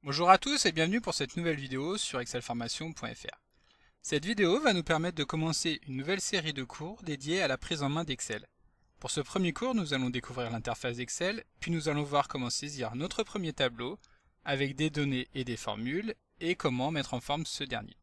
Bonjour à tous et bienvenue pour cette nouvelle vidéo sur excelformation.fr. Cette vidéo va nous permettre de commencer une nouvelle série de cours dédiés à la prise en main d'Excel. Pour ce premier cours, nous allons découvrir l'interface d'Excel, puis nous allons voir comment saisir notre premier tableau avec des données et des formules et comment mettre en forme ce dernier.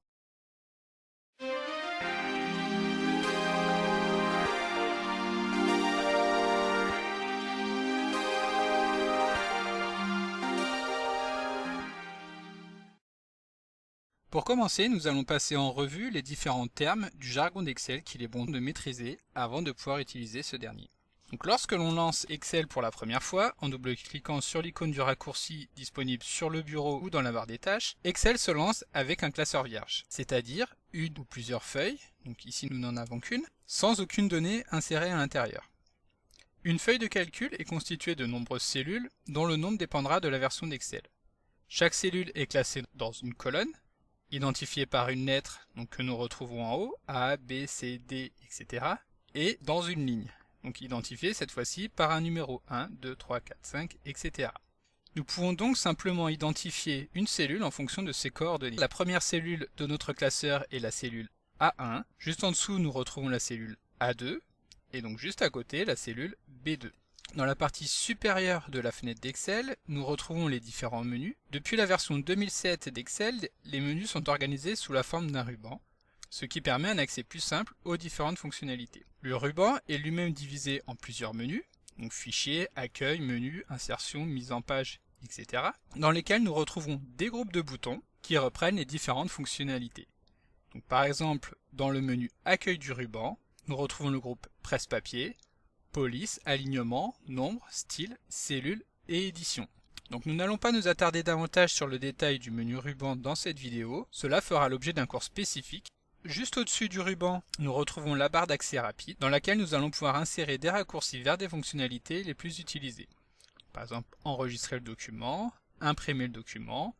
Pour commencer, nous allons passer en revue les différents termes du jargon d'Excel qu'il est bon de maîtriser avant de pouvoir utiliser ce dernier. Donc lorsque l'on lance Excel pour la première fois, en double-cliquant sur l'icône du raccourci disponible sur le bureau ou dans la barre des tâches, Excel se lance avec un classeur vierge, c'est-à-dire une ou plusieurs feuilles, donc ici nous n'en avons qu'une, sans aucune donnée insérée à l'intérieur. Une feuille de calcul est constituée de nombreuses cellules dont le nombre dépendra de la version d'Excel. Chaque cellule est classée dans une colonne, identifié par une lettre donc, que nous retrouvons en haut, A, B, C, D, etc. et dans une ligne, donc identifié cette fois-ci par un numéro 1, 2, 3, 4, 5, etc. Nous pouvons donc simplement identifier une cellule en fonction de ses coordonnées. La première cellule de notre classeur est la cellule A1, juste en dessous nous retrouvons la cellule A2, et donc juste à côté la cellule B2. Dans la partie supérieure de la fenêtre d'Excel, nous retrouvons les différents menus. Depuis la version 2007 d'Excel, les menus sont organisés sous la forme d'un ruban, ce qui permet un accès plus simple aux différentes fonctionnalités. Le ruban est lui-même divisé en plusieurs menus, donc fichier, accueil, menu, insertion, mise en page, etc., dans lesquels nous retrouvons des groupes de boutons qui reprennent les différentes fonctionnalités. Donc, par exemple, dans le menu accueil du ruban, nous retrouvons le groupe presse-papier, police, alignement, nombre, style, cellule et édition. Donc nous n'allons pas nous attarder davantage sur le détail du menu ruban dans cette vidéo, cela fera l'objet d'un cours spécifique. Juste au-dessus du ruban, nous retrouvons la barre d'accès rapide, dans laquelle nous allons pouvoir insérer des raccourcis vers des fonctionnalités les plus utilisées. Par exemple, enregistrer le document, imprimer le document,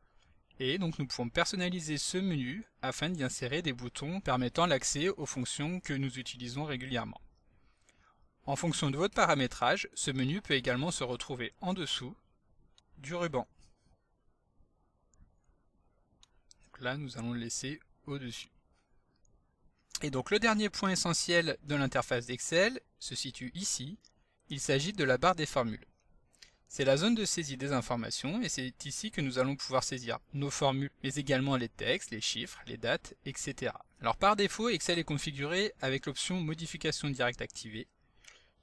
et donc nous pouvons personnaliser ce menu afin d'y insérer des boutons permettant l'accès aux fonctions que nous utilisons régulièrement. En fonction de votre paramétrage, ce menu peut également se retrouver en dessous du ruban. Donc là, nous allons le laisser au-dessus. Et donc le dernier point essentiel de l'interface d'Excel se situe ici. Il s'agit de la barre des formules. C'est la zone de saisie des informations et c'est ici que nous allons pouvoir saisir nos formules, mais également les textes, les chiffres, les dates, etc. Alors par défaut, Excel est configuré avec l'option modification directe activée,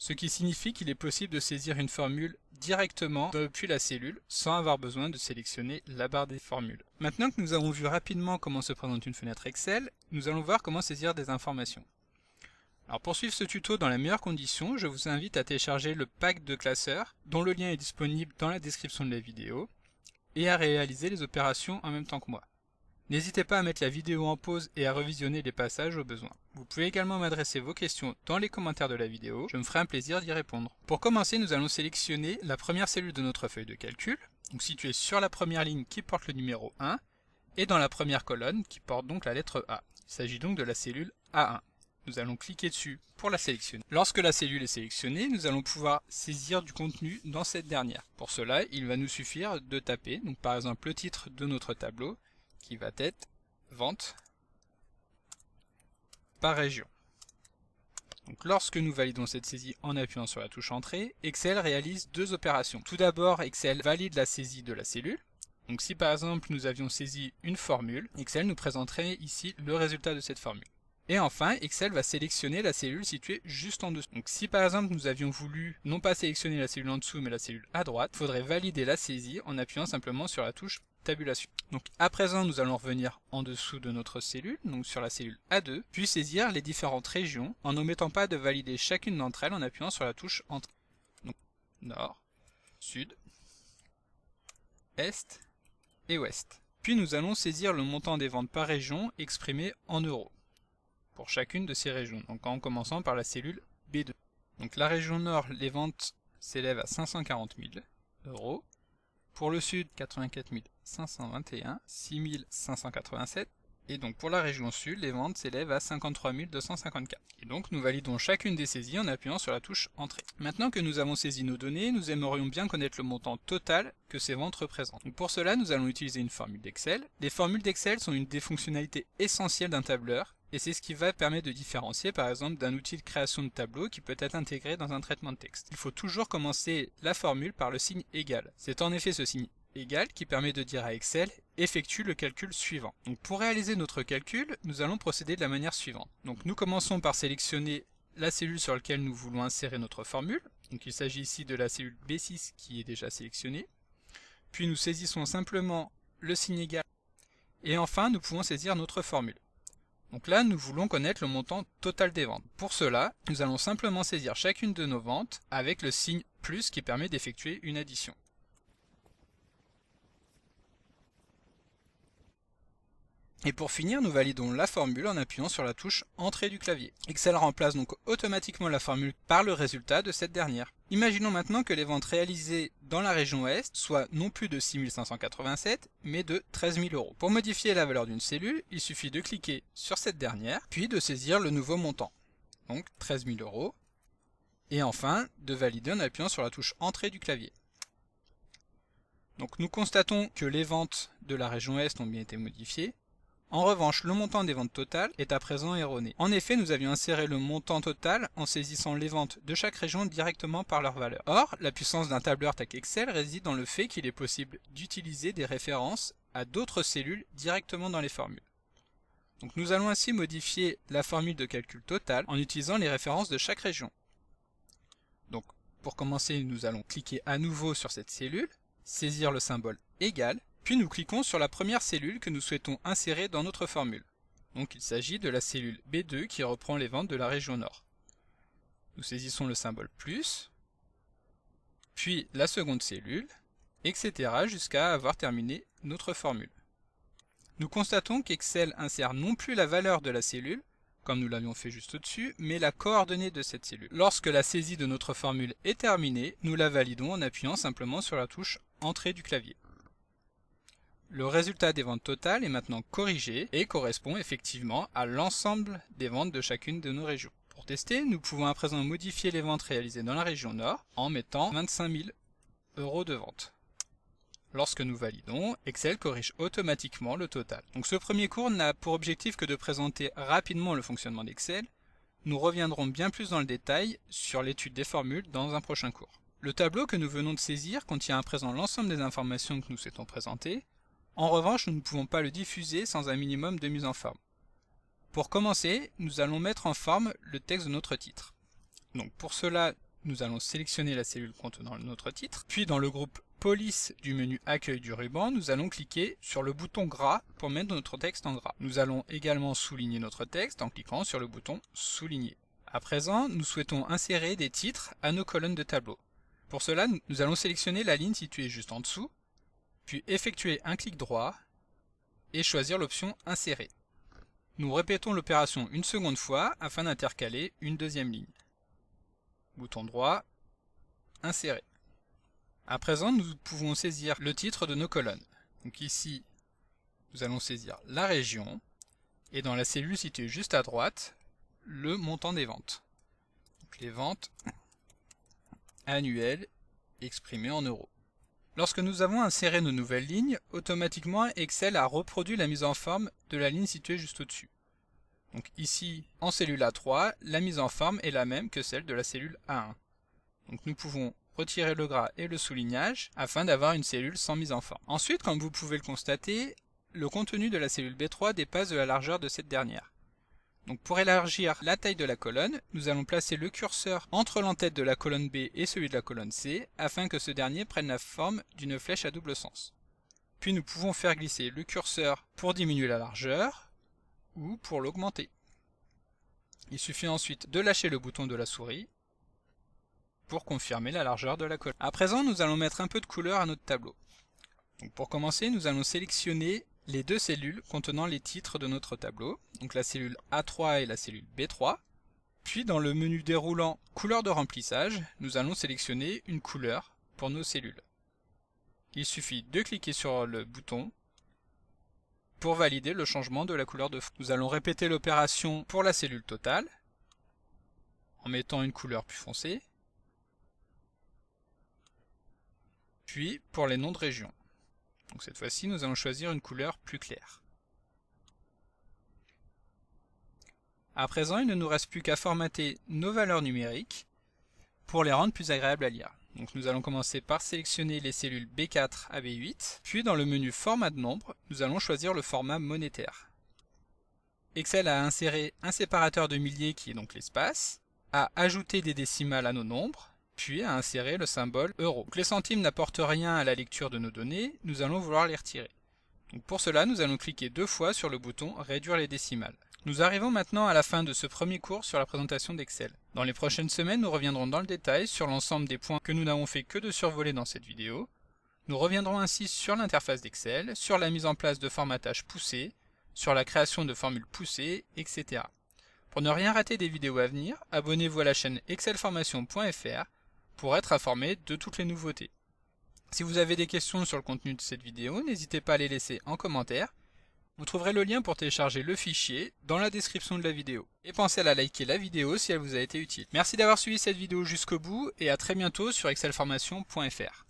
ce qui signifie qu'il est possible de saisir une formule directement depuis la cellule sans avoir besoin de sélectionner la barre des formules. Maintenant que nous avons vu rapidement comment se présente une fenêtre Excel, nous allons voir comment saisir des informations. Alors pour suivre ce tuto dans les meilleures conditions, je vous invite à télécharger le pack de classeurs dont le lien est disponible dans la description de la vidéo et à réaliser les opérations en même temps que moi. N'hésitez pas à mettre la vidéo en pause et à revisionner les passages au besoin. Vous pouvez également m'adresser vos questions dans les commentaires de la vidéo, je me ferai un plaisir d'y répondre. Pour commencer, nous allons sélectionner la première cellule de notre feuille de calcul, donc située sur la première ligne qui porte le numéro 1, et dans la première colonne qui porte donc la lettre A. Il s'agit donc de la cellule A1. Nous allons cliquer dessus pour la sélectionner. Lorsque la cellule est sélectionnée, nous allons pouvoir saisir du contenu dans cette dernière. Pour cela, il va nous suffire de taper, donc par exemple le titre de notre tableau, qui va être vente par région. Donc lorsque nous validons cette saisie en appuyant sur la touche entrée, Excel réalise deux opérations. Tout d'abord, Excel valide la saisie de la cellule. Donc si par exemple nous avions saisi une formule, Excel nous présenterait ici le résultat de cette formule. Et enfin, Excel va sélectionner la cellule située juste en dessous. Donc si par exemple nous avions voulu non pas sélectionner la cellule en dessous mais la cellule à droite, il faudrait valider la saisie en appuyant simplement sur la touche tabulation. Donc à présent nous allons revenir en dessous de notre cellule, donc sur la cellule A2, puis saisir les différentes régions en n'omettant pas de valider chacune d'entre elles en appuyant sur la touche entrée. Donc nord, sud, est et ouest. Puis nous allons saisir le montant des ventes par région exprimé en euros pour chacune de ces régions, donc en commençant par la cellule B2. Donc la région nord, les ventes s'élèvent à 540 000 euros. Pour le sud, 84 521, 6 587 Et donc pour la région sud, les ventes s'élèvent à 53 254. Et donc nous validons chacune des saisies en appuyant sur la touche Entrée. Maintenant que nous avons saisi nos données, nous aimerions bien connaître le montant total que ces ventes représentent. Donc pour cela, nous allons utiliser une formule d'Excel. Les formules d'Excel sont une des fonctionnalités essentielles d'un tableur, et c'est ce qui va permettre de différencier par exemple d'un outil de création de tableau qui peut être intégré dans un traitement de texte. Il faut toujours commencer la formule par le signe égal. C'est en effet ce signe égal qui permet de dire à Excel effectue le calcul suivant. Donc pour réaliser notre calcul, nous allons procéder de la manière suivante. Donc nous commençons par sélectionner la cellule sur laquelle nous voulons insérer notre formule. Donc il s'agit ici de la cellule B6 qui est déjà sélectionnée. Puis nous saisissons simplement le signe égal. Et enfin nous pouvons saisir notre formule. Donc là nous voulons connaître le montant total des ventes. Pour cela, nous allons simplement saisir chacune de nos ventes avec le signe plus qui permet d'effectuer une addition. Et pour finir, nous validons la formule en appuyant sur la touche Entrée du clavier. Excel remplace donc automatiquement la formule par le résultat de cette dernière. Imaginons maintenant que les ventes réalisées dans la région Ouest soient non plus de 6 587, mais de 13 000 euros. Pour modifier la valeur d'une cellule, il suffit de cliquer sur cette dernière, puis de saisir le nouveau montant, donc 13 000 euros, et enfin de valider en appuyant sur la touche Entrée du clavier. Donc nous constatons que les ventes de la région Est ont bien été modifiées. En revanche, le montant des ventes totales est à présent erroné. En effet, nous avions inséré le montant total en saisissant les ventes de chaque région directement par leur valeur. Or, la puissance d'un tableur tel qu'Excel réside dans le fait qu'il est possible d'utiliser des références à d'autres cellules directement dans les formules. Donc nous allons ainsi modifier la formule de calcul total en utilisant les références de chaque région. Donc pour commencer, nous allons cliquer à nouveau sur cette cellule, saisir le symbole égal, puis nous cliquons sur la première cellule que nous souhaitons insérer dans notre formule. Donc il s'agit de la cellule B2 qui reprend les ventes de la région Nord. Nous saisissons le symbole plus, puis la seconde cellule, etc. jusqu'à avoir terminé notre formule. Nous constatons qu'Excel insère non plus la valeur de la cellule, comme nous l'avions fait juste au-dessus, mais la coordonnée de cette cellule. Lorsque la saisie de notre formule est terminée, nous la validons en appuyant simplement sur la touche Entrée du clavier. Le résultat des ventes totales est maintenant corrigé et correspond effectivement à l'ensemble des ventes de chacune de nos régions. Pour tester, nous pouvons à présent modifier les ventes réalisées dans la région Nord en mettant 25 000 euros de vente. Lorsque nous validons, Excel corrige automatiquement le total. Donc ce premier cours n'a pour objectif que de présenter rapidement le fonctionnement d'Excel. Nous reviendrons bien plus dans le détail sur l'étude des formules dans un prochain cours. Le tableau que nous venons de saisir contient à présent l'ensemble des informations que nous souhaitons présenter. En revanche, nous ne pouvons pas le diffuser sans un minimum de mise en forme. Pour commencer, nous allons mettre en forme le texte de notre titre. Donc pour cela, nous allons sélectionner la cellule contenant notre titre, puis dans le groupe Police du menu Accueil du ruban, nous allons cliquer sur le bouton gras pour mettre notre texte en gras. Nous allons également souligner notre texte en cliquant sur le bouton Souligner. À présent, nous souhaitons insérer des titres à nos colonnes de tableau. Pour cela, nous allons sélectionner la ligne située juste en dessous, puis effectuer un clic droit et choisir l'option Insérer. Nous répétons l'opération une seconde fois afin d'intercaler une deuxième ligne. Bouton droit, Insérer. À présent, nous pouvons saisir le titre de nos colonnes. Donc ici, nous allons saisir la région et dans la cellule située juste à droite, le montant des ventes. Donc les ventes annuelles exprimées en euros. Lorsque nous avons inséré nos nouvelles lignes, automatiquement Excel a reproduit la mise en forme de la ligne située juste au-dessus. Donc ici, en cellule A3, la mise en forme est la même que celle de la cellule A1. Donc nous pouvons retirer le gras et le soulignage afin d'avoir une cellule sans mise en forme. Ensuite, comme vous pouvez le constater, le contenu de la cellule B3 dépasse de la largeur de cette dernière. Donc pour élargir la taille de la colonne, nous allons placer le curseur entre l'entête de la colonne B et celui de la colonne C afin que ce dernier prenne la forme d'une flèche à double sens. Puis nous pouvons faire glisser le curseur pour diminuer la largeur ou pour l'augmenter. Il suffit ensuite de lâcher le bouton de la souris pour confirmer la largeur de la colonne. À présent, nous allons mettre un peu de couleur à notre tableau. Donc pour commencer, nous allons sélectionner les deux cellules contenant les titres de notre tableau, donc la cellule A3 et la cellule B3. Puis dans le menu déroulant couleur de remplissage, nous allons sélectionner une couleur pour nos cellules. Il suffit de cliquer sur le bouton, pour valider le changement de la couleur de fond. Nous allons répéter l'opération pour la cellule totale, en mettant une couleur plus foncée, puis pour les noms de régions. Donc cette fois-ci, nous allons choisir une couleur plus claire. À présent, il ne nous reste plus qu'à formater nos valeurs numériques pour les rendre plus agréables à lire. Donc nous allons commencer par sélectionner les cellules B4 à B8, puis dans le menu Format de nombres, nous allons choisir le format monétaire. Excel a inséré un séparateur de milliers qui est donc l'espace, a ajouté des décimales à nos nombres, puis a inséré le symbole euro. Donc les centimes n'apportent rien à la lecture de nos données, nous allons vouloir les retirer. Donc pour cela, nous allons cliquer 2 fois sur le bouton Réduire les décimales. Nous arrivons maintenant à la fin de ce premier cours sur la présentation d'Excel. Dans les prochaines semaines, nous reviendrons dans le détail sur l'ensemble des points que nous n'avons fait que de survoler dans cette vidéo. Nous reviendrons ainsi sur l'interface d'Excel, sur la mise en place de formatage poussé, sur la création de formules poussées, etc. Pour ne rien rater des vidéos à venir, abonnez-vous à la chaîne excelformation.fr pour être informé de toutes les nouveautés. Si vous avez des questions sur le contenu de cette vidéo, n'hésitez pas à les laisser en commentaire. Vous trouverez le lien pour télécharger le fichier dans la description de la vidéo. Et pensez à la liker la vidéo si elle vous a été utile. Merci d'avoir suivi cette vidéo jusqu'au bout et à très bientôt sur excelformation.fr.